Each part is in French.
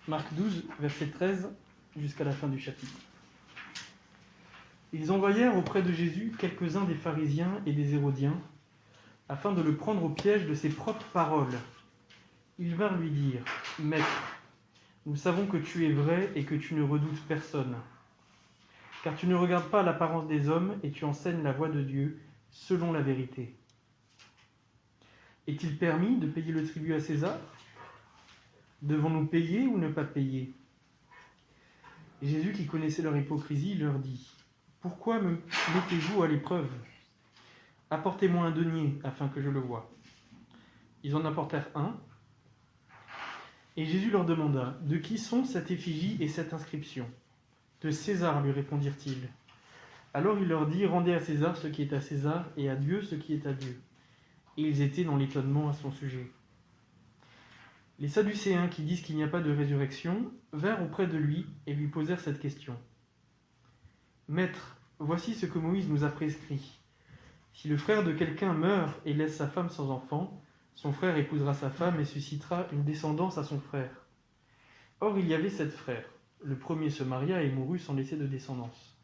Marc 12, verset 13, jusqu'à la fin du chapitre. Ils envoyèrent auprès de Jésus quelques-uns des pharisiens et des hérodiens, afin de le prendre au piège de ses propres paroles. Ils vinrent lui dire : « Maître, nous savons que tu es vrai et que tu ne redoutes personne, car tu ne regardes pas l'apparence des hommes et tu enseignes la voie de Dieu selon la vérité. Est-il permis de payer le tribut à César ? Devons-nous payer ou ne pas payer ? » Et Jésus, qui connaissait leur hypocrisie, leur dit : « Pourquoi me mettez-vous à l'épreuve ? Apportez-moi un denier, afin que je le voie. » Ils en apportèrent un, et Jésus leur demanda : « De qui sont cette effigie et cette inscription ? » ?»« De César, lui répondirent-ils. Alors il leur dit : « Rendez à César ce qui est à César, et à Dieu ce qui est à Dieu. » Et ils étaient dans l'étonnement à son sujet. Les Sadducéens, qui disent qu'il n'y a pas de résurrection, vinrent auprès de lui et lui posèrent cette question. « Maître, voici ce que Moïse nous a prescrit. Si le frère de quelqu'un meurt et laisse sa femme sans enfant, son frère épousera sa femme et suscitera une descendance à son frère. Or il y avait 7 frères. Le premier se maria et mourut sans laisser de descendance.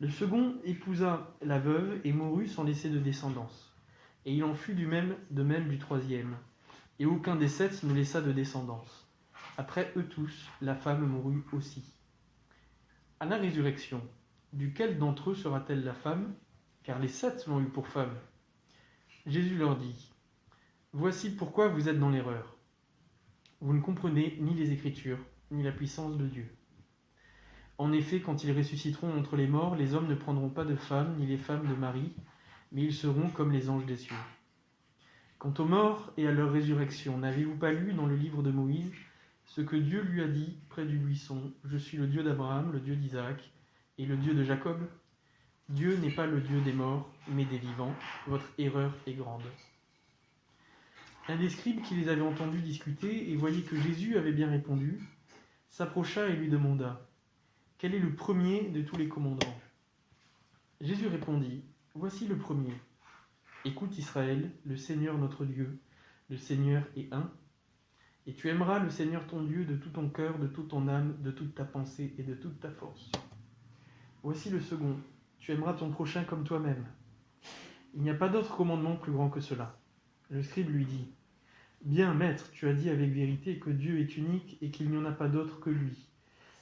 Le second épousa la veuve et mourut sans laisser de descendance. Et il en fut de même du troisième. Et aucun des 7 ne laissa de descendance. Après eux tous, la femme mourut aussi. À la résurrection, duquel d'entre eux sera-t-elle la femme ? Car les 7 l'ont eue pour femme. » Jésus leur dit : « Voici pourquoi vous êtes dans l'erreur. Vous ne comprenez ni les Écritures, ni la puissance de Dieu. En effet, quand ils ressusciteront entre les morts, les hommes ne prendront pas de femmes, ni les femmes de mari, mais ils seront comme les anges des cieux. Quant aux morts et à leur résurrection, n'avez-vous pas lu dans le livre de Moïse ce que Dieu lui a dit près du buisson : Je suis le Dieu d'Abraham, le Dieu d'Isaac et le Dieu de Jacob ? Dieu n'est pas le Dieu des morts, mais des vivants. Votre erreur est grande. » Un des scribes qui les avait entendus discuter et voyait que Jésus avait bien répondu, s'approcha et lui demanda : « Quel est le premier de tous les commandements ? » Jésus répondit : « Voici le premier. Écoute Israël, le Seigneur notre Dieu, le Seigneur est un. Et tu aimeras le Seigneur ton Dieu de tout ton cœur, de toute ton âme, de toute ta pensée et de toute ta force. Voici le second. Tu aimeras ton prochain comme toi-même. Il n'y a pas d'autre commandement plus grand que cela. » Le scribe lui dit : « Bien, maître, tu as dit avec vérité que Dieu est unique et qu'il n'y en a pas d'autre que lui,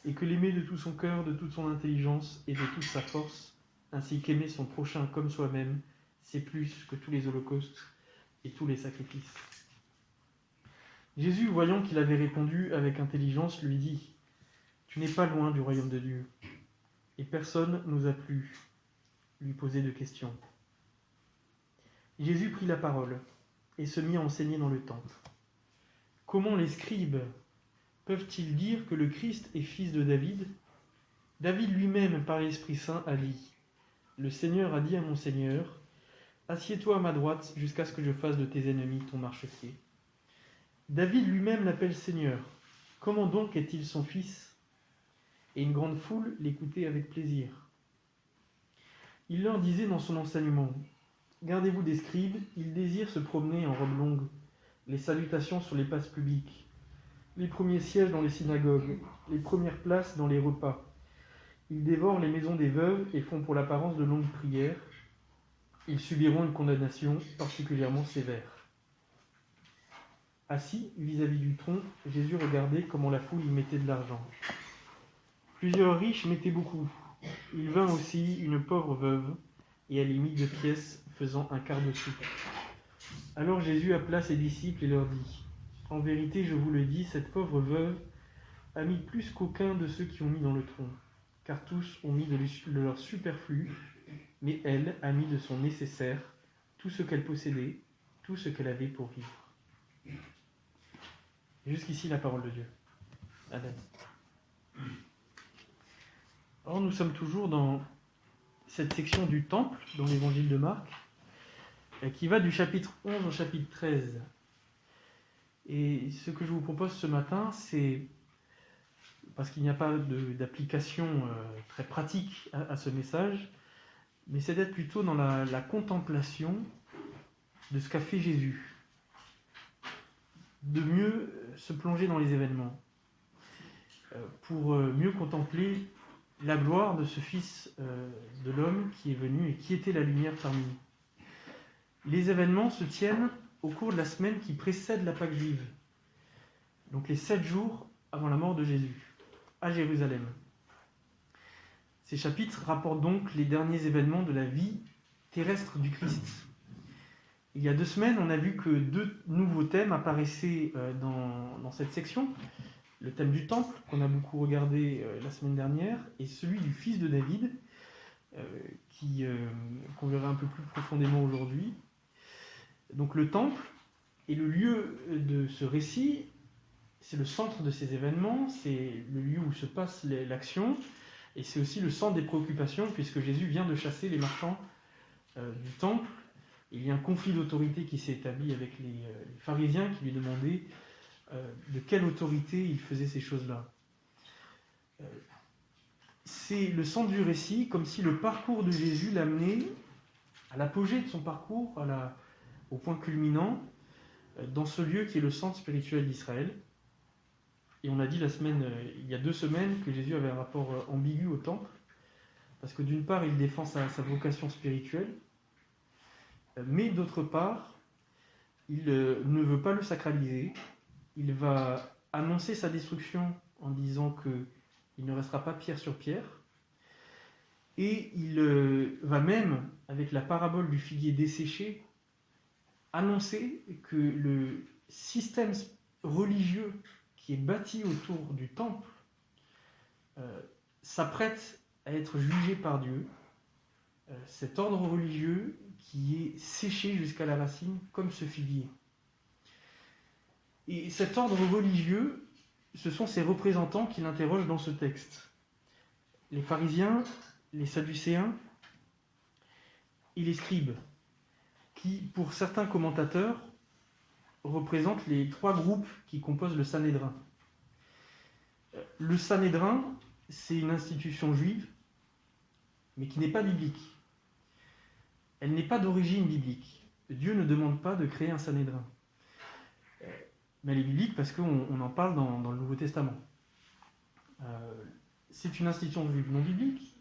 et que l'aimer de tout son cœur, de toute son intelligence et de toute sa force, ainsi qu'aimer son prochain comme soi-même, c'est plus que tous les holocaustes et tous les sacrifices. » Jésus, voyant qu'il avait répondu avec intelligence, lui dit : « Tu n'es pas loin du royaume de Dieu. » Et personne n'osa plus lui poser de questions. Jésus prit la parole et se mit à enseigner dans le temple. « Comment les scribes peuvent-ils dire que le Christ est fils de David ? David lui-même, par l'Esprit Saint, a dit : Le Seigneur a dit à mon Seigneur : Assieds-toi à ma droite jusqu'à ce que je fasse de tes ennemis ton marchepied. David lui-même l'appelle Seigneur. Comment donc est-il son fils ? » Et une grande foule l'écoutait avec plaisir. Il leur disait dans son enseignement : « Gardez-vous des scribes, ils désirent se promener en robe longue, les salutations sur les places publiques, les premiers sièges dans les synagogues, les premières places dans les repas. Ils dévorent les maisons des veuves et font pour l'apparence de longues prières. Ils subiront une condamnation particulièrement sévère. » Assis vis-à-vis du tronc, Jésus regardait comment la foule y mettait de l'argent. Plusieurs riches mettaient beaucoup. Il vint aussi une pauvre veuve, et elle y mit 2 pièces, faisant un quart de sou. Alors Jésus appela ses disciples et leur dit : « En vérité, je vous le dis, cette pauvre veuve a mis plus qu'aucun de ceux qui ont mis dans le tronc, car tous ont mis de leur superflu, mais elle a mis de son nécessaire, tout ce qu'elle possédait, tout ce qu'elle avait pour vivre. » Jusqu'ici la parole de Dieu. Amen. Or, nous sommes toujours dans cette section du Temple, dans l'évangile de Marc, qui va du chapitre 11 au chapitre 13. Et ce que je vous propose ce matin, c'est, parce qu'il n'y a pas d'application très pratique à ce message, mais c'est d'être plutôt dans la contemplation de ce qu'a fait Jésus, de mieux se plonger dans les événements. pour mieux contempler la gloire de ce Fils de l'homme qui est venu et qui était la lumière parmi nous. Les événements se tiennent au cours de la semaine qui précède la Pâque juive, donc les 7 jours avant la mort de Jésus, à Jérusalem. Ces chapitres rapportent donc les derniers événements de la vie terrestre du Christ. Il y a 2 semaines, on a vu que 2 nouveaux thèmes apparaissaient dans cette section. Le thème du temple, qu'on a beaucoup regardé la semaine dernière, et celui du fils de David, qu'on verra un peu plus profondément aujourd'hui. Donc le temple est le lieu de ce récit, c'est le centre de ces événements, c'est le lieu où se passe l'action, et c'est aussi le centre des préoccupations, puisque Jésus vient de chasser les marchands du temple. Il y a un conflit d'autorité qui s'est établi avec les pharisiens qui lui demandaient de quelle autorité il faisait ces choses-là. C'est le centre du récit, comme si le parcours de Jésus l'amenait à l'apogée de son parcours, au point culminant, dans ce lieu qui est le centre spirituel d'Israël. Et on a dit il y a 2 semaines que Jésus avait un rapport ambigu au temple, parce que d'une part, il défend sa vocation spirituelle, mais d'autre part, il ne veut pas le sacraliser. Il va annoncer sa destruction en disant qu'il ne restera pas pierre sur pierre. Et il va même, avec la parabole du figuier desséché, annoncer que le système religieux qui est bâti autour du temple s'apprête à être jugé par Dieu. Cet ordre religieux qui est séché jusqu'à la racine comme ce figuier. Et cet ordre religieux, ce sont ses représentants qui l'interrogent dans ce texte. Les pharisiens, les sadducéens et les scribes, qui, pour certains commentateurs, représentent les 3 groupes qui composent le Sanhédrin. Le Sanhédrin, c'est une institution juive, mais qui n'est pas biblique. Elle n'est pas d'origine biblique. Dieu ne demande pas de créer un Sanhédrin. Mais elle est biblique parce qu'on en parle dans le Nouveau Testament. C'est une institution juive non biblique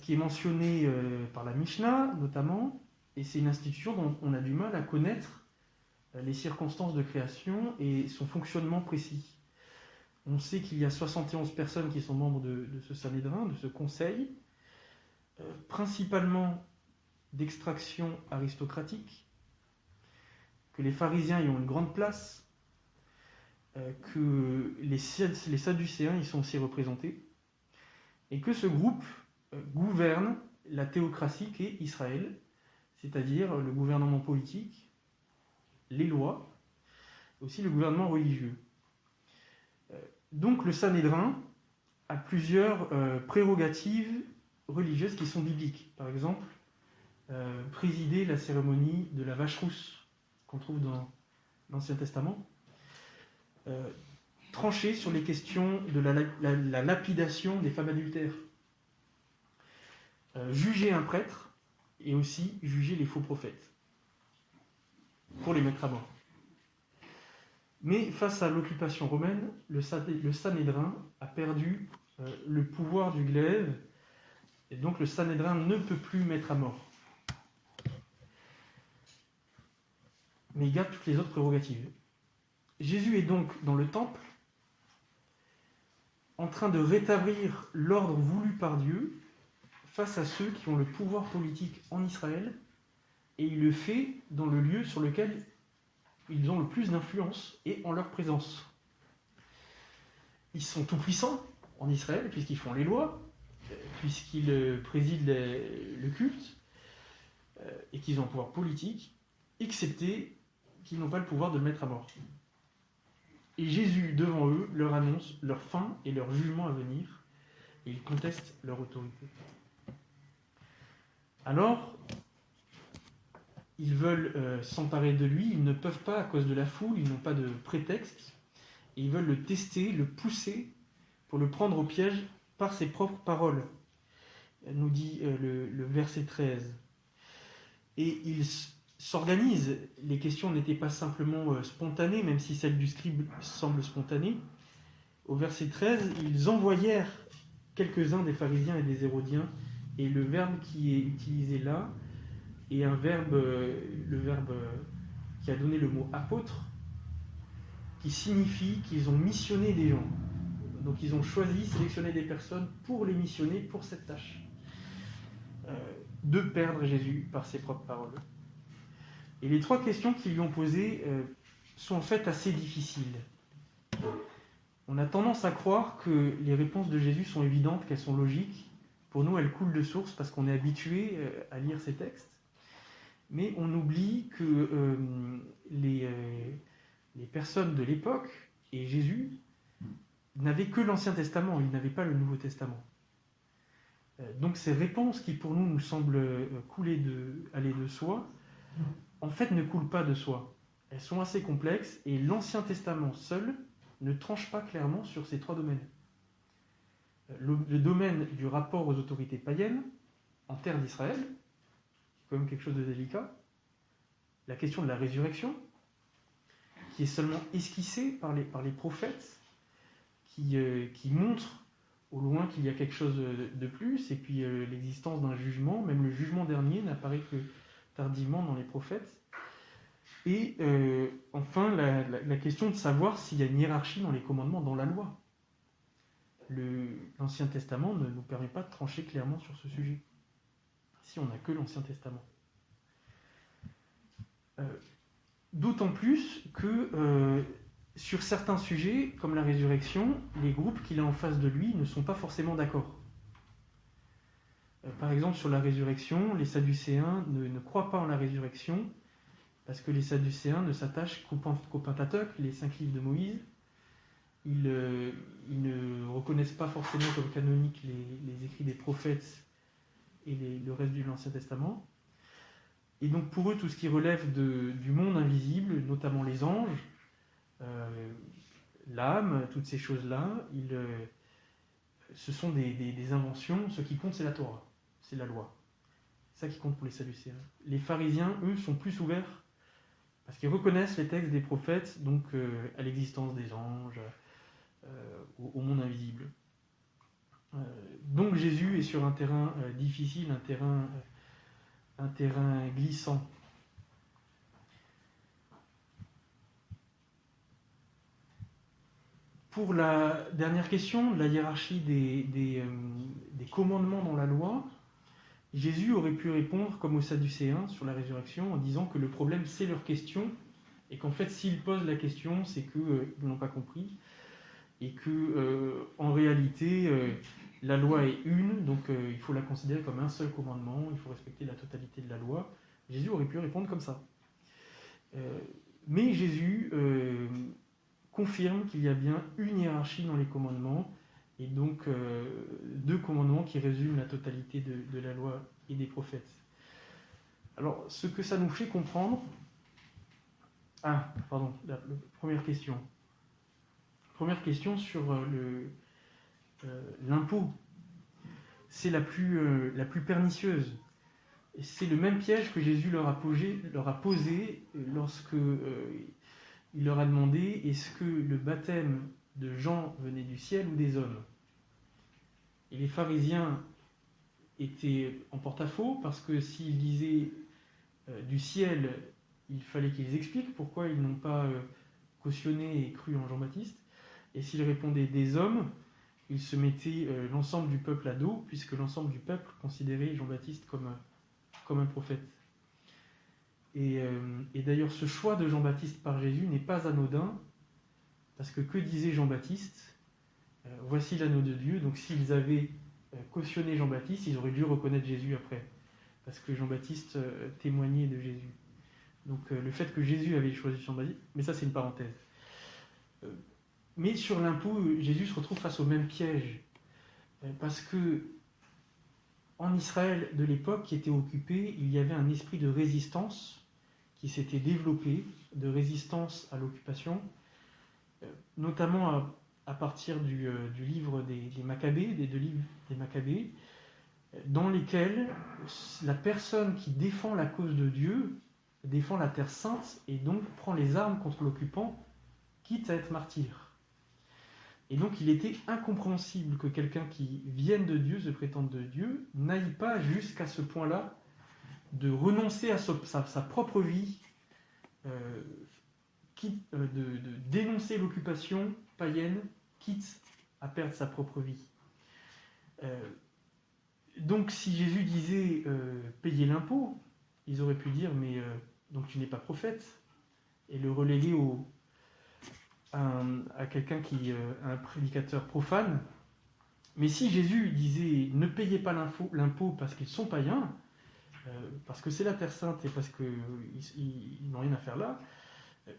qui est mentionnée par la Mishnah notamment, et c'est une institution dont on a du mal à connaître les circonstances de création et son fonctionnement précis. On sait qu'il y a 71 personnes qui sont membres de ce Sanhédrin, de ce conseil, principalement d'extraction aristocratique, que les pharisiens y ont une grande place, que les sadducéens y sont aussi représentés, et que ce groupe gouverne la théocratie qu'est Israël, c'est-à-dire le gouvernement politique, les lois, aussi le gouvernement religieux. Donc le Sanhédrin a plusieurs prérogatives religieuses qui sont bibliques. Par exemple, présider la cérémonie de la vache rousse qu'on trouve dans l'Ancien Testament, trancher sur les questions de la lapidation des femmes adultères, juger un prêtre et aussi juger les faux prophètes pour les mettre à mort. Mais face à l'occupation romaine, le Sanhédrin a perdu le pouvoir du glaive, et donc le Sanhédrin ne peut plus mettre à mort. Mais il garde toutes les autres prérogatives. Jésus est donc dans le temple, en train de rétablir l'ordre voulu par Dieu face à ceux qui ont le pouvoir politique en Israël, et il le fait dans le lieu sur lequel ils ont le plus d'influence et en leur présence. Ils sont tout puissants en Israël, puisqu'ils font les lois, puisqu'ils président le culte, et qu'ils ont un pouvoir politique, excepté qu'ils n'ont pas le pouvoir de le mettre à mort. Et Jésus, devant eux, leur annonce leur fin et leur jugement à venir, et ils contestent leur autorité. Alors, ils veulent s'emparer de lui, ils ne peuvent pas à cause de la foule, ils n'ont pas de prétexte, et ils veulent le tester, le pousser, pour le prendre au piège par ses propres paroles, nous dit le verset 13. Et ils s'organisent, les questions n'étaient pas simplement spontanées, même si celle du scribe semble spontanée, au verset 13, ils envoyèrent quelques-uns des pharisiens et des hérodiens, et le verbe qui est utilisé là est le verbe qui a donné le mot apôtre, qui signifie qu'ils ont missionné des gens. Donc ils ont choisi, sélectionné des personnes pour les missionner pour cette tâche. De perdre Jésus par ses propres paroles. Et les 3 questions qu'ils lui ont posées sont en fait assez difficiles. On a tendance à croire que les réponses de Jésus sont évidentes, qu'elles sont logiques. Pour nous, elles coulent de source parce qu'on est habitué à lire ces textes. Mais on oublie que les personnes de l'époque et Jésus n'avaient que l'Ancien Testament, ils n'avaient pas le Nouveau Testament. Donc ces réponses qui pour nous semblent aller de soi, en fait ne coulent pas de soi. Elles sont assez complexes et l'Ancien Testament seul ne tranche pas clairement sur ces 3 domaines. Le domaine du rapport aux autorités païennes, en terre d'Israël, c'est quand même quelque chose de délicat. La question de la résurrection, qui est seulement esquissée par les prophètes, qui montre au loin qu'il y a quelque chose de plus, et puis l'existence d'un jugement, même le jugement dernier n'apparaît que tardivement dans les prophètes. Et enfin, la question de savoir s'il y a une hiérarchie dans les commandements, dans la loi. L'Ancien Testament ne nous permet pas de trancher clairement sur ce sujet, si on n'a que l'Ancien Testament. D'autant plus que sur certains sujets, comme la résurrection, les groupes qu'il a en face de lui ne sont pas forcément d'accord. Par exemple, sur la résurrection, les Sadducéens ne croient pas en la résurrection parce que les Sadducéens ne s'attachent qu'au Pentateuque, les 5 livres de Moïse. Ils ne reconnaissent pas forcément comme canoniques les écrits des prophètes et le reste de l'Ancien Testament. Et donc pour eux, tout ce qui relève du monde invisible, notamment les anges, l'âme, toutes ces choses-là, ce sont des inventions. Ce qui compte, c'est la Torah, c'est la loi. C'est ça qui compte pour les Sadducéens. Les pharisiens, eux, sont plus ouverts parce qu'ils reconnaissent les textes des prophètes, donc à l'existence des anges, au monde invisible. Donc Jésus est sur un terrain difficile, un terrain glissant. Pour la dernière question, la hiérarchie des commandements dans la loi, Jésus aurait pu répondre comme aux Sadducéens sur la résurrection en disant que le problème c'est leur question et qu'en fait s'ils posent la question c'est qu'ils ne l'ont pas compris et que en réalité la loi est une, donc il faut la considérer comme un seul commandement, il faut respecter la totalité de la loi. Jésus aurait pu répondre comme ça. Mais Jésus confirme qu'il y a bien une hiérarchie dans les commandements, et donc 2 commandements qui résument la totalité de la loi et des prophètes. Alors, ce que ça nous fait comprendre... la première question. Première question sur l'impôt. C'est la plus pernicieuse. Et c'est le même piège que Jésus leur a posé lorsque il leur a demandé est-ce que le baptême de Jean venait du ciel ou des hommes. Et les pharisiens étaient en porte-à-faux parce que s'ils disaient du ciel, il fallait qu'ils expliquent pourquoi ils n'ont pas cautionné et cru en Jean-Baptiste. Et s'ils répondaient des hommes, ils se mettaient l'ensemble du peuple à dos, puisque l'ensemble du peuple considérait Jean-Baptiste comme un prophète. Et d'ailleurs, ce choix de Jean-Baptiste par Jésus n'est pas anodin, parce que disait Jean-Baptiste ? Voici l'agneau de Dieu. Donc s'ils avaient cautionné Jean-Baptiste, ils auraient dû reconnaître Jésus après, parce que Jean-Baptiste témoignait de Jésus. Donc le fait que Jésus avait choisi Jean-Baptiste, mais ça c'est une parenthèse. Mais sur l'impôt, Jésus se retrouve face au même piège, parce que en Israël de l'époque qui était occupée, il y avait un esprit de résistance qui s'était développé, de résistance à l'occupation, notamment à partir du livre des Maccabées, des 2 livres des Maccabées, dans lesquels la personne qui défend la cause de Dieu défend la terre sainte et donc prend les armes contre l'occupant, quitte à être martyr. Et donc il était incompréhensible que quelqu'un qui vienne de Dieu, se prétende de Dieu, n'aille pas jusqu'à ce point-là de renoncer à sa propre vie, de dénoncer l'occupation païenne, quitte à perdre sa propre vie. Donc si Jésus disait payer l'impôt, ils auraient pu dire mais donc tu n'es pas prophète, et le reléguer à quelqu'un qui est un prédicateur profane. Mais si Jésus disait ne payez pas l'impôt parce qu'ils sont païens, parce que c'est la Terre Sainte et parce qu'ils n'ont rien à faire là,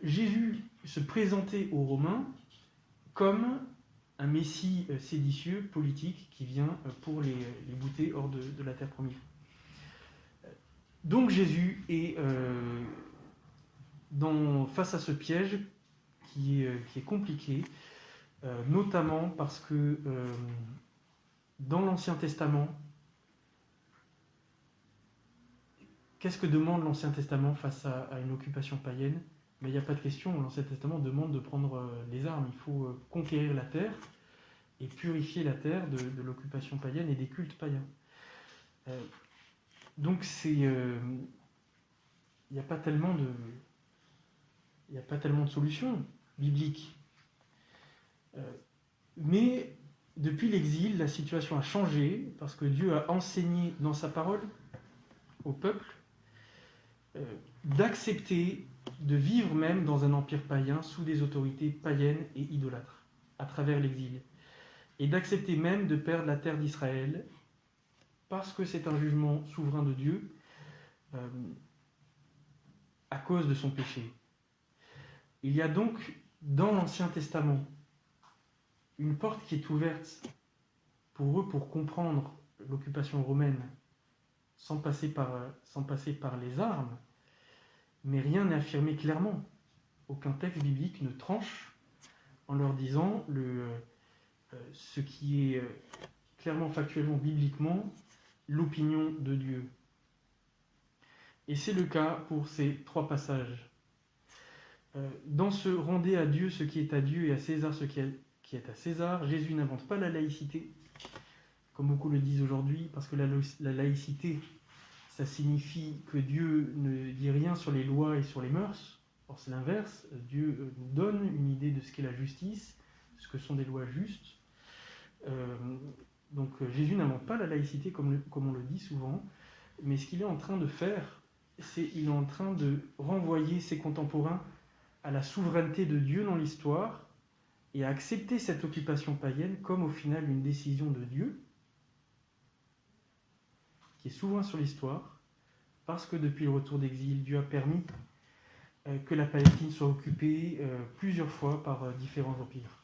Jésus se présentait aux Romains comme un messie séditieux, politique, qui vient pour les bouter hors de la terre promise. Donc Jésus est face à ce piège qui est compliqué, notamment parce que dans l'Ancien Testament, qu'est-ce que demande l'Ancien Testament face à une occupation païenne? Mais il n'y a pas de question, l'Ancien Testament demande de prendre les armes. Il faut conquérir la terre et purifier la terre de l'occupation païenne et des cultes païens. Donc il n'y a pas tellement de solutions bibliques. Mais depuis l'exil, la situation a changé parce que Dieu a enseigné dans sa parole au peuple d'accepter de vivre même dans un empire païen sous des autorités païennes et idolâtres à travers l'exil, et d'accepter même de perdre la terre d'Israël parce que c'est un jugement souverain de Dieu à cause de son péché. Il y a donc dans l'Ancien Testament une porte qui est ouverte pour eux pour comprendre l'occupation romaine sans passer par les armes, mais rien n'est affirmé clairement. Aucun texte biblique ne tranche en leur disant ce qui est clairement, factuellement, bibliquement, l'opinion de Dieu. Et c'est le cas pour ces 3 passages. Dans ce « rendez à Dieu ce qui est à Dieu et à César ce qui est à César », Jésus n'invente pas la laïcité, comme beaucoup le disent aujourd'hui, parce que la laïcité, ça signifie que Dieu ne dit rien sur les lois et sur les mœurs. Or c'est l'inverse, Dieu nous donne une idée de ce qu'est la justice, ce que sont des lois justes. Donc Jésus n'invente pas la laïcité comme on le dit souvent, mais ce qu'il est en train de faire, c'est qu'il est en train de renvoyer ses contemporains à la souveraineté de Dieu dans l'histoire et à accepter cette occupation païenne comme au final une décision de Dieu qui est souverain sur l'histoire, parce que depuis le retour d'exil, Dieu a permis que la Palestine soit occupée plusieurs fois par différents empires.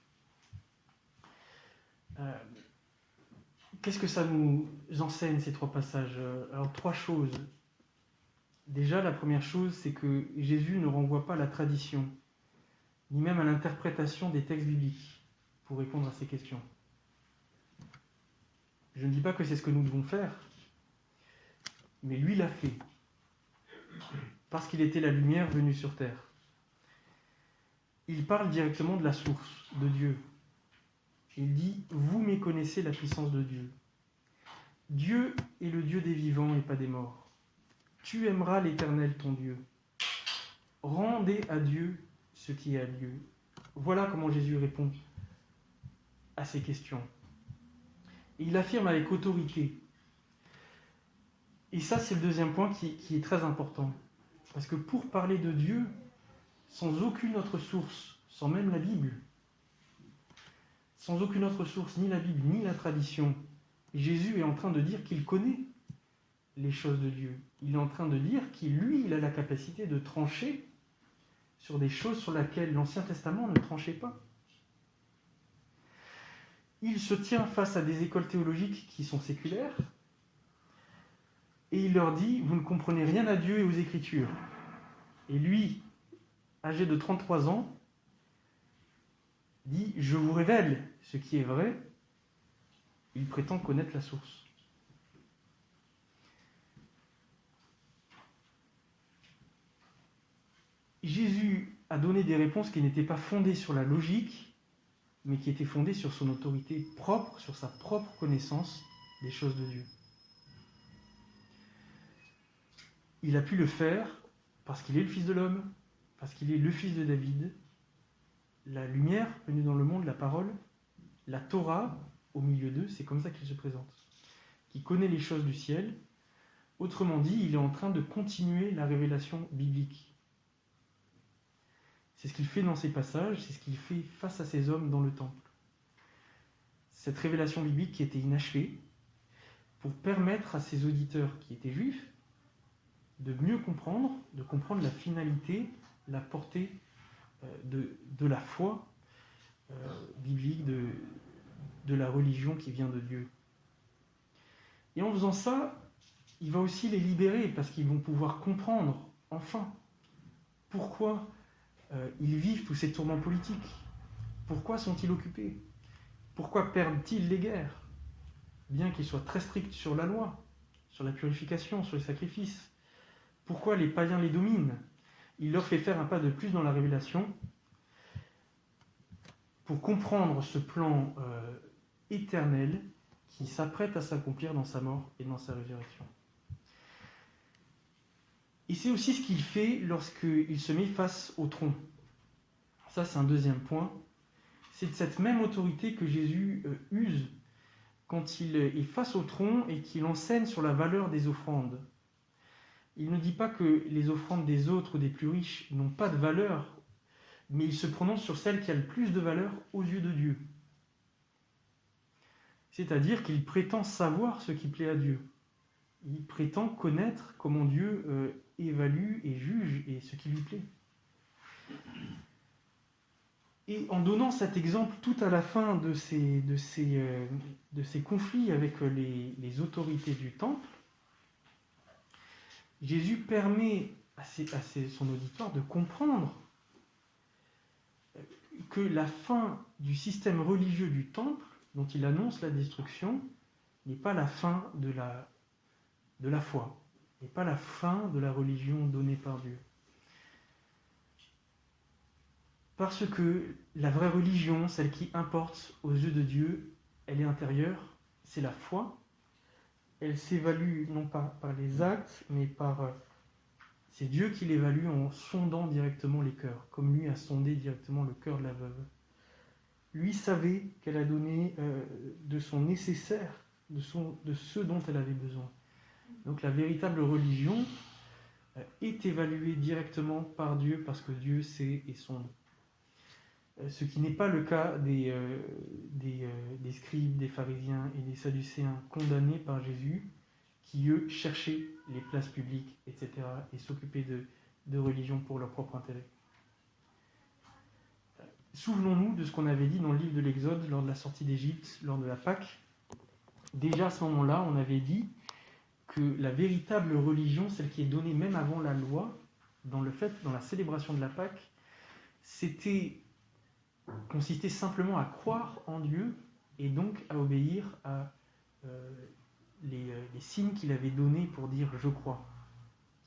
Qu'est-ce que ça nous enseigne, ces 3 passages? Alors 3 choses. Déjà, la première chose, c'est que Jésus ne renvoie pas à la tradition, ni même à l'interprétation des textes bibliques pour répondre à ces questions. Je ne dis pas que c'est ce que nous devons faire, mais lui l'a fait, parce qu'il était la lumière venue sur terre. Il parle directement de la source, de Dieu. Il dit « Vous méconnaissez la puissance de Dieu. Dieu est le Dieu des vivants et pas des morts. Tu aimeras l'Éternel ton Dieu. Rendez à Dieu ce qui est à Dieu. » Voilà comment Jésus répond à ces questions. Et il affirme avec autorité. Et ça, c'est le deuxième point qui est très important. Parce que pour parler de Dieu, sans aucune autre source, sans même la Bible, sans aucune autre source, ni la Bible, ni la tradition, Jésus est en train de dire qu'il connaît les choses de Dieu. Il est en train de dire qu'il a la capacité de trancher sur des choses sur lesquelles l'Ancien Testament ne tranchait pas. Il se tient face à des écoles théologiques qui sont séculaires, et il leur dit « Vous ne comprenez rien à Dieu et aux Écritures ». Et lui, âgé de 33 ans, dit « Je vous révèle ce qui est vrai ». Il prétend connaître la source. Jésus a donné des réponses qui n'étaient pas fondées sur la logique, mais qui était fondée sur son autorité propre, sur sa propre connaissance des choses de Dieu. Il a pu le faire parce qu'il est le Fils de l'homme, parce qu'il est le Fils de David, la lumière venue dans le monde, la parole, la Torah au milieu d'eux, c'est comme ça qu'il se présente, qui connaît les choses du ciel. Autrement dit, il est en train de continuer la révélation biblique. C'est ce qu'il fait dans ces passages, c'est ce qu'il fait face à ces hommes dans le temple. Cette révélation biblique qui était inachevée, pour permettre à ces auditeurs qui étaient juifs de mieux comprendre, de comprendre la finalité, la portée de la foi biblique, de la religion qui vient de Dieu. Et en faisant ça, il va aussi les libérer, parce qu'ils vont pouvoir comprendre, enfin, pourquoi ils vivent tous ces tourments politiques. Pourquoi sont-ils occupés? Pourquoi perdent-ils les guerres? Bien qu'ils soient très stricts sur la loi, sur la purification, sur les sacrifices. Pourquoi les païens les dominent? Il leur fait faire un pas de plus dans la révélation pour comprendre ce plan éternel qui s'apprête à s'accomplir dans sa mort et dans sa résurrection. Et c'est aussi ce qu'il fait lorsqu'il se met face au tronc. Ça, c'est un deuxième point. C'est de cette même autorité que Jésus use quand il est face au tronc et qu'il enseigne sur la valeur des offrandes. Il ne dit pas que les offrandes des autres ou des plus riches n'ont pas de valeur, mais il se prononce sur celle qui a le plus de valeur aux yeux de Dieu. C'est-à-dire qu'il prétend savoir ce qui plaît à Dieu. Il prétend connaître comment Dieu évalue et juge et ce qui lui plaît. Et en donnant cet exemple tout à la fin de ces conflits avec les autorités du temple, Jésus permet à son auditoire de comprendre que la fin du système religieux du temple, dont il annonce la destruction, n'est pas la fin de la foi, n'est pas la fin de la religion donnée par Dieu. Parce que la vraie religion, celle qui importe aux yeux de Dieu, elle est intérieure, c'est la foi. Elle s'évalue non pas par les actes, mais c'est Dieu qui l'évalue en sondant directement les cœurs, comme lui a sondé directement le cœur de la veuve. Lui savait qu'elle a donné de son nécessaire, de ce dont elle avait besoin. Donc la véritable religion est évaluée directement par Dieu, parce que Dieu sait et sonde. Ce qui n'est pas le cas des scribes, des pharisiens et des sadducéens condamnés par Jésus, qui eux cherchaient les places publiques, etc., et s'occupaient de religion pour leur propre intérêt. Souvenons-nous de ce qu'on avait dit dans le livre de l'Exode, lors de la sortie d'Égypte, lors de la Pâque. Déjà à ce moment-là, on avait dit que la véritable religion, celle qui est donnée même avant la loi, dans la célébration de la Pâque, consistait simplement à croire en Dieu et donc à obéir à les signes qu'il avait donnés pour dire « je crois »,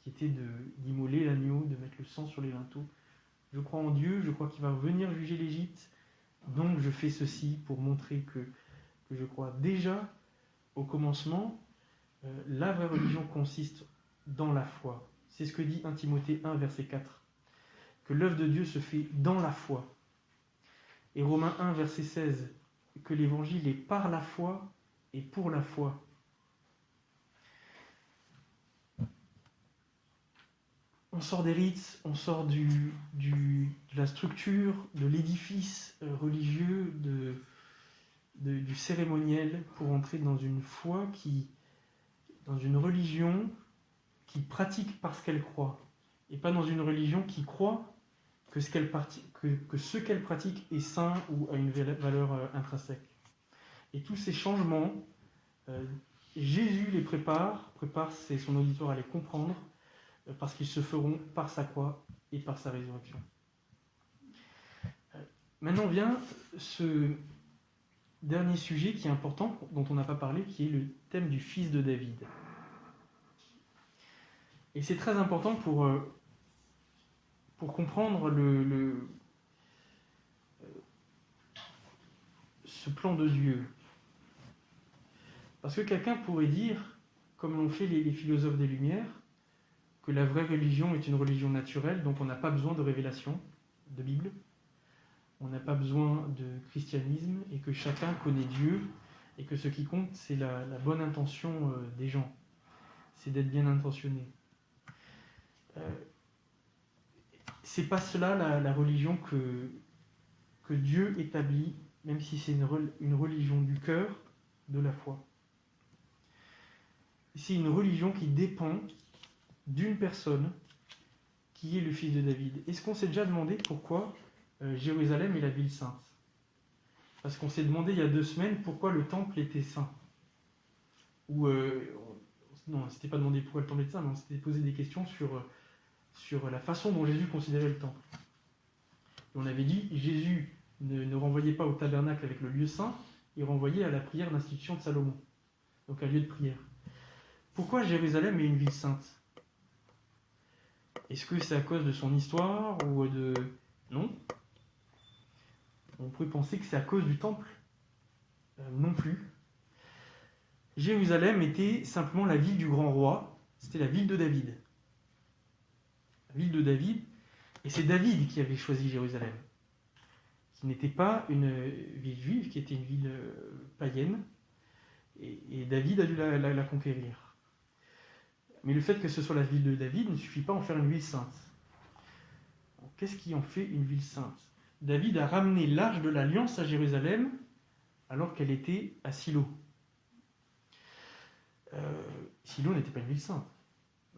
qui était d'immoler l'agneau, de mettre le sang sur les linteaux. Je crois en Dieu, je crois qu'il va venir juger l'Égypte, donc je fais ceci pour montrer que je crois. Déjà, au commencement, la vraie religion consiste dans la foi. C'est ce que dit 1 Timothée 1, verset 4. Que l'œuvre de Dieu se fait dans la foi. Et Romains 1, verset 16. Que l'évangile est par la foi et pour la foi. On sort des rites, on sort de la structure, de l'édifice religieux, du cérémoniel, pour entrer dans une foi dans une religion qui pratique parce qu'elle croit, et pas dans une religion qui croit que ce qu'elle pratique est sain ou a une valeur intrinsèque. Et tous ces changements, Jésus les prépare son auditoire à les comprendre, parce qu'ils se feront par sa croix et par sa résurrection. Maintenant vient ce dernier sujet qui est important, dont on n'a pas parlé, qui est le thème du fils de David. Et c'est très important pour comprendre ce plan de Dieu. Parce que quelqu'un pourrait dire, comme l'ont fait les philosophes des Lumières, que la vraie religion est une religion naturelle, donc on n'a pas besoin de révélation, de Bible, on n'a pas besoin de christianisme, et que chacun connaît Dieu, et que ce qui compte, c'est la bonne intention des gens, c'est d'être bien intentionné. C'est pas cela la religion que Dieu établit, même si c'est une religion du cœur, de la foi. C'est une religion qui dépend d'une personne qui est le fils de David. Est-ce qu'on s'est déjà demandé pourquoi Jérusalem est la ville sainte? Parce qu'on s'est demandé il y a 2 semaines pourquoi le temple était saint. Ou non, on ne s'était pas demandé pourquoi le temple était saint, mais on s'était posé des questions sur la façon dont Jésus considérait le temple. Et on avait dit, Jésus ne renvoyait pas au tabernacle avec le lieu saint, il renvoyait à la prière d'institution de Salomon, donc un lieu de prière. Pourquoi Jérusalem est une ville sainte? Est-ce que c'est à cause de son histoire ou de... Non. On pourrait penser que c'est à cause du temple. Non plus. Jérusalem était simplement la ville du grand roi, c'était la ville de David. La ville de David, et c'est David qui avait choisi Jérusalem, qui n'était pas une ville juive, qui était une ville païenne, et David a dû la conquérir. Mais le fait que ce soit la ville de David ne suffit pas à en faire une ville sainte. Qu'est-ce qui en fait une ville sainte? David a ramené l'arche de l'Alliance à Jérusalem alors qu'elle était à Silo. Silo n'était pas une ville sainte,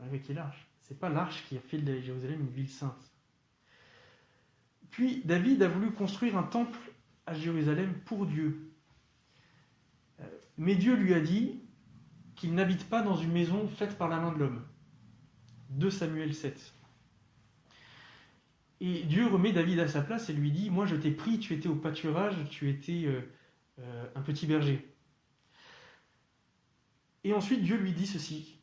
avec l'arche. C'est pas l'arche qui a fait de Jérusalem une ville sainte. Puis David a voulu construire un temple à Jérusalem pour Dieu. Mais Dieu lui a dit qu'il n'habite pas dans une maison faite par la main de l'homme. 2 Samuel 7. Et Dieu remet David à sa place et lui dit, moi je t'ai pris, tu étais au pâturage, tu étais un petit berger. Et ensuite Dieu lui dit ceci,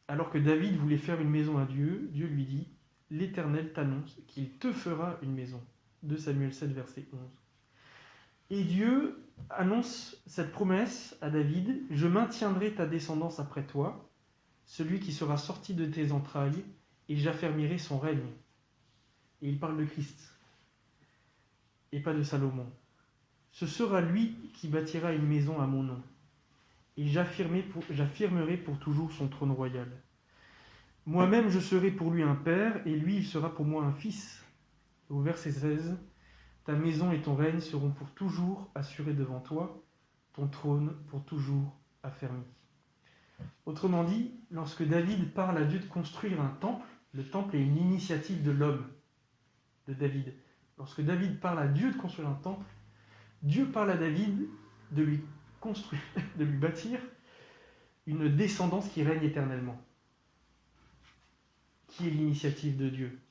alors que David voulait faire une maison à Dieu, Dieu lui dit, l'Éternel t'annonce qu'il te fera une maison. 2 Samuel 7, verset 11. Et Dieu annonce cette promesse à David, « Je maintiendrai ta descendance après toi, celui qui sera sorti de tes entrailles, et j'affermirai son règne. » Et il parle de Christ, et pas de Salomon. « Ce sera lui qui bâtira une maison à mon nom, et j'affirmerai pour toujours son trône royal. Moi-même je serai pour lui un père, et lui il sera pour moi un fils. » Au verset 16, « Ta maison et ton règne seront pour toujours assurés devant toi, ton trône pour toujours affermi. » Autrement dit, lorsque David parle à Dieu de construire un temple, le temple est une initiative de l'homme, de David. Lorsque David parle à Dieu de construire un temple, Dieu parle à David de lui construire, de lui bâtir une descendance qui règne éternellement, qui est l'initiative de Dieu.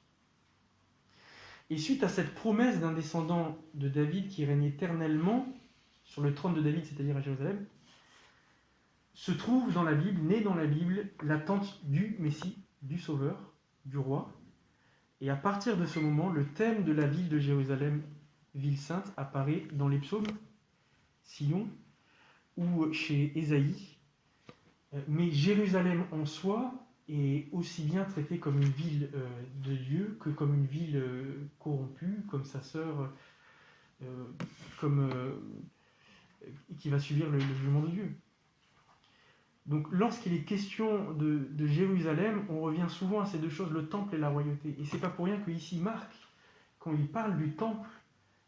Et suite à cette promesse d'un descendant de David qui règne éternellement sur le trône de David, c'est-à-dire à Jérusalem, se trouve dans la Bible, né dans la Bible, l'attente du Messie, du Sauveur, du Roi. Et à partir de ce moment, le thème de la ville de Jérusalem, ville sainte, apparaît dans les psaumes, Sion, ou chez Ésaïe. Mais Jérusalem en soi est aussi bien traitée comme une ville de Dieu que comme une ville corrompue, comme sa sœur, qui va subir le jugement de Dieu. Donc lorsqu'il est question de Jérusalem, on revient souvent à ces deux choses, le temple et la royauté. Et c'est pas pour rien que ici Marc, quand il parle du temple,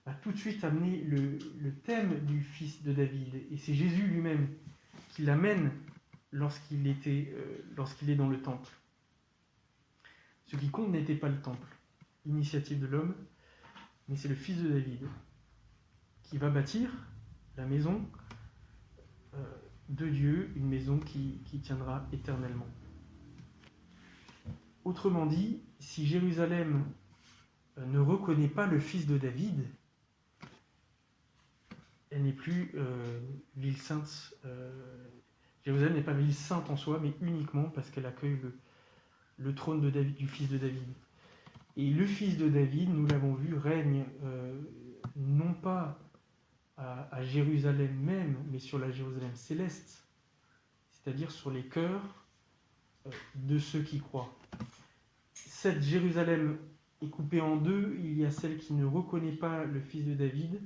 a tout de suite amené le thème du fils de David. Et c'est Jésus lui-même qui l'amène lorsqu'il est dans le temple. Ce qui compte n'était pas le temple, l'initiative de l'homme, mais c'est le fils de David qui va bâtir la maison de Dieu, une maison qui tiendra éternellement. Autrement dit, si Jérusalem ne reconnaît pas le fils de David, elle n'est plus ville sainte. Jérusalem n'est pas ville sainte en soi, mais uniquement parce qu'elle accueille le trône de David, du fils de David. Et le fils de David, nous l'avons vu, règne non pas à Jérusalem même, mais sur la Jérusalem céleste, c'est-à-dire sur les cœurs de ceux qui croient. Cette Jérusalem est coupée en deux. Il y a celle qui ne reconnaît pas le fils de David,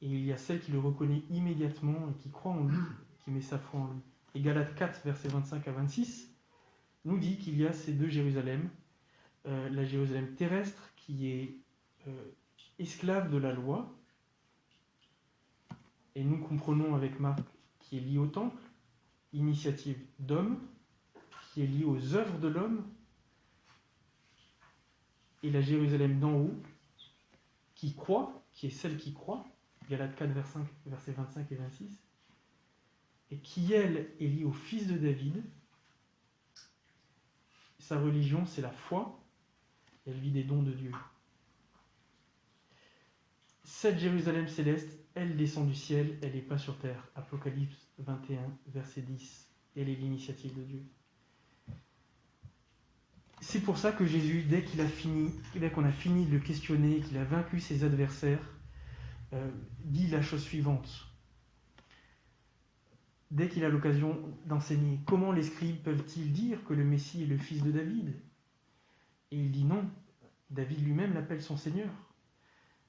et il y a celle qui le reconnaît immédiatement et qui croit en lui, qui met sa foi en lui. Et Galates 4, versets 25 à 26, nous dit qu'il y a ces deux Jérusalem. La Jérusalem terrestre qui est esclave de la loi, et nous comprenons avec Marc qui est liée au temple, initiative d'homme, qui est liée aux œuvres de l'homme, et la Jérusalem d'en haut, qui croit, qui est celle qui croit, Galates 4, versets 25 et 26, et qui, elle, est liée au fils de David. Sa religion, c'est la foi, elle vit des dons de Dieu. Cette Jérusalem céleste, elle descend du ciel, elle n'est pas sur terre. Apocalypse 21, verset 10. Elle est l'initiative de Dieu. C'est pour ça que Jésus, dès qu'on a fini de le questionner, qu'il a vaincu ses adversaires, dit la chose suivante. Dès qu'il a l'occasion d'enseigner, comment les scribes peuvent-ils dire que le Messie est le fils de David? Et il dit non, David lui-même l'appelle son Seigneur.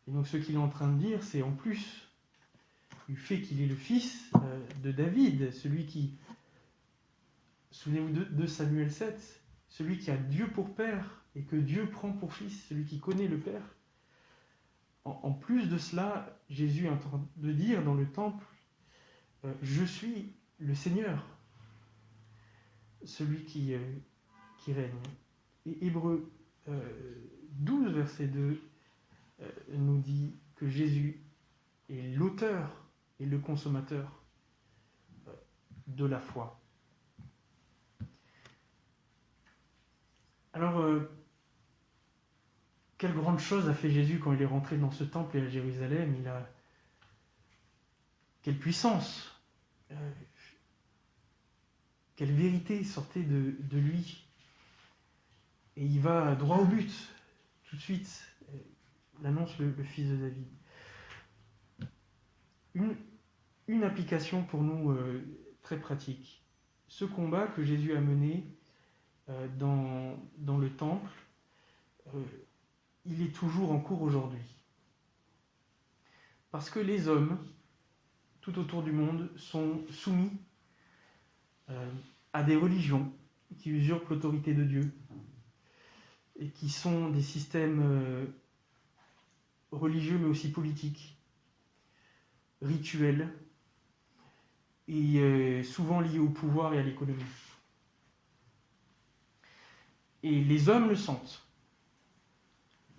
Et donc ce qu'il est en train de dire, c'est en plus du fait qu'il est le fils de David, celui qui, souvenez-vous de Samuel 7, celui qui a Dieu pour père et que Dieu prend pour fils, celui qui connaît le Père. En plus de cela, Jésus est en train de dire dans le temple, je suis le Seigneur, celui qui règne. Et Hébreux 12, verset 2, nous dit que Jésus est l'auteur et le consommateur de la foi. Alors, quelle grande chose a fait Jésus quand il est rentré dans ce temple et à Jérusalem? Quelle puissance, quelle vérité sortait de lui. Et il va droit au but, tout de suite. Il annonce le fils de David. Une application pour nous très pratique. Ce combat que Jésus a mené dans le temple, il est toujours en cours aujourd'hui. Parce que les hommes, tout autour du monde, sont soumis à des religions qui usurpent l'autorité de Dieu et qui sont des systèmes religieux mais aussi politiques, rituels et souvent liés au pouvoir et à l'économie. Et les hommes le sentent.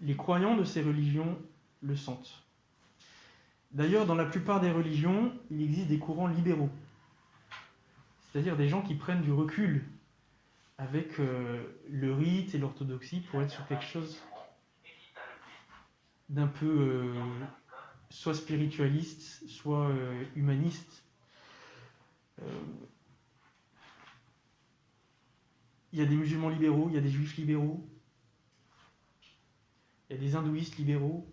Les croyants de ces religions le sentent. D'ailleurs, dans la plupart des religions, il existe des courants libéraux, c'est-à-dire des gens qui prennent du recul avec le rite et l'orthodoxie pour être sur quelque chose d'un peu soit spiritualiste, soit humaniste. Il y a des musulmans libéraux, il y a des juifs libéraux, il y a des hindouistes libéraux,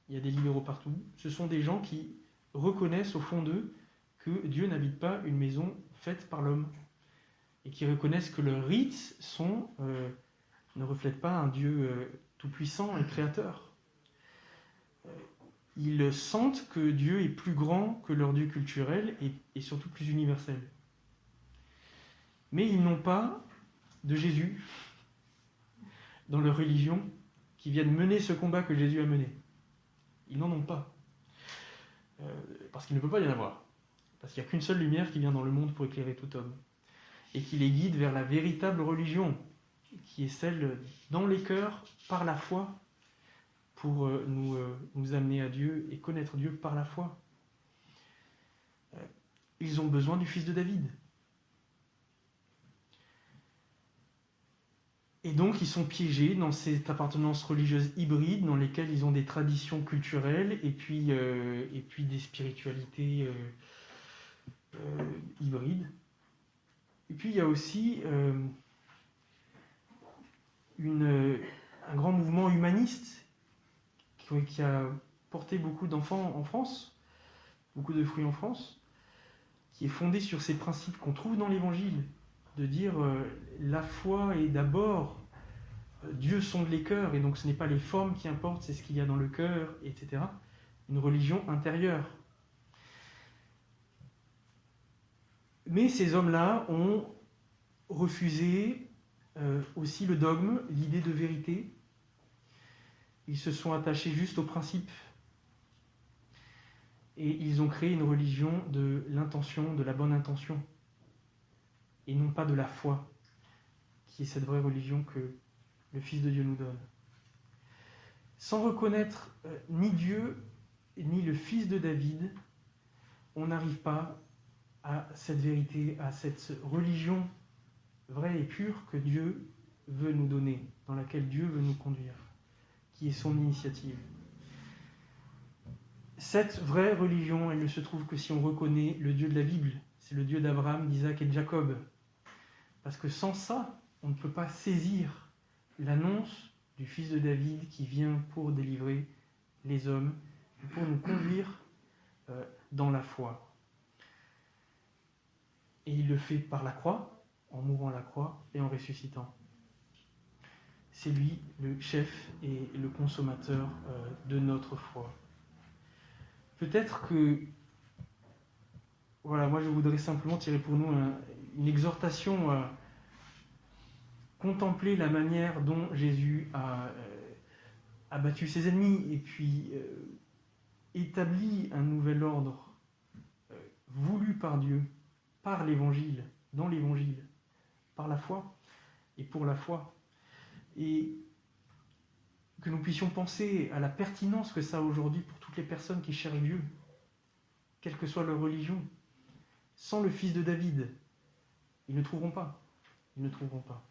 il y a des libéraux partout. Ce sont des gens qui reconnaissent au fond d'eux que Dieu n'habite pas une maison faite par l'homme et qui reconnaissent que leurs rites ne reflètent pas un Dieu tout-puissant et créateur. Ils sentent que Dieu est plus grand que leur Dieu culturel et surtout plus universel. Mais ils n'ont pas de Jésus dans leur religion qui viennent mener ce combat que Jésus a mené. Ils n'en ont pas. Parce qu'il ne peut pas y en avoir. Parce qu'il n'y a qu'une seule lumière qui vient dans le monde pour éclairer tout homme. Et qui les guide vers la véritable religion, qui est celle dans les cœurs, par la foi, pour nous amener à Dieu et connaître Dieu par la foi. Ils ont besoin du fils de David. Et donc, ils sont piégés dans cette appartenance religieuse hybride dans lesquelles ils ont des traditions culturelles et puis des spiritualités hybrides. Et puis, il y a aussi un grand mouvement humaniste qui a porté beaucoup d'enfants en France, beaucoup de fruits en France, qui est fondé sur ces principes qu'on trouve dans l'Évangile, de dire la foi est d'abord Dieu sonde les cœurs, et donc ce n'est pas les formes qui importent, c'est ce qu'il y a dans le cœur, etc. Une religion intérieure. Mais ces hommes-là ont refusé aussi le dogme, l'idée de vérité. Ils se sont attachés juste aux principes. Et ils ont créé une religion de l'intention, de la bonne intention, et non pas de la foi, qui est cette vraie religion que le Fils de Dieu nous donne. Sans reconnaître ni Dieu, ni le Fils de David, on n'arrive pas à cette vérité, à cette religion vraie et pure que Dieu veut nous donner, dans laquelle Dieu veut nous conduire, qui est son initiative. Cette vraie religion, elle ne se trouve que si on reconnaît le Dieu de la Bible. C'est le Dieu d'Abraham, d'Isaac et de Jacob. Parce que sans ça, on ne peut pas saisir l'annonce du Fils de David qui vient pour délivrer les hommes, pour nous conduire dans la foi. Et il le fait par la croix, en mourant à la croix et en ressuscitant. C'est lui le chef et le consommateur de notre foi. Peut-être que, voilà, moi je voudrais simplement tirer pour nous une exhortation à contempler la manière dont Jésus a battu ses ennemis et puis établi un nouvel ordre voulu par Dieu, par l'Évangile, dans l'Évangile, par la foi et pour la foi. Et que nous puissions penser à la pertinence que ça a aujourd'hui pour toutes les personnes qui cherchent Dieu, quelle que soit leur religion. Sans le Fils de David, ils ne trouveront pas. Ils ne trouveront pas.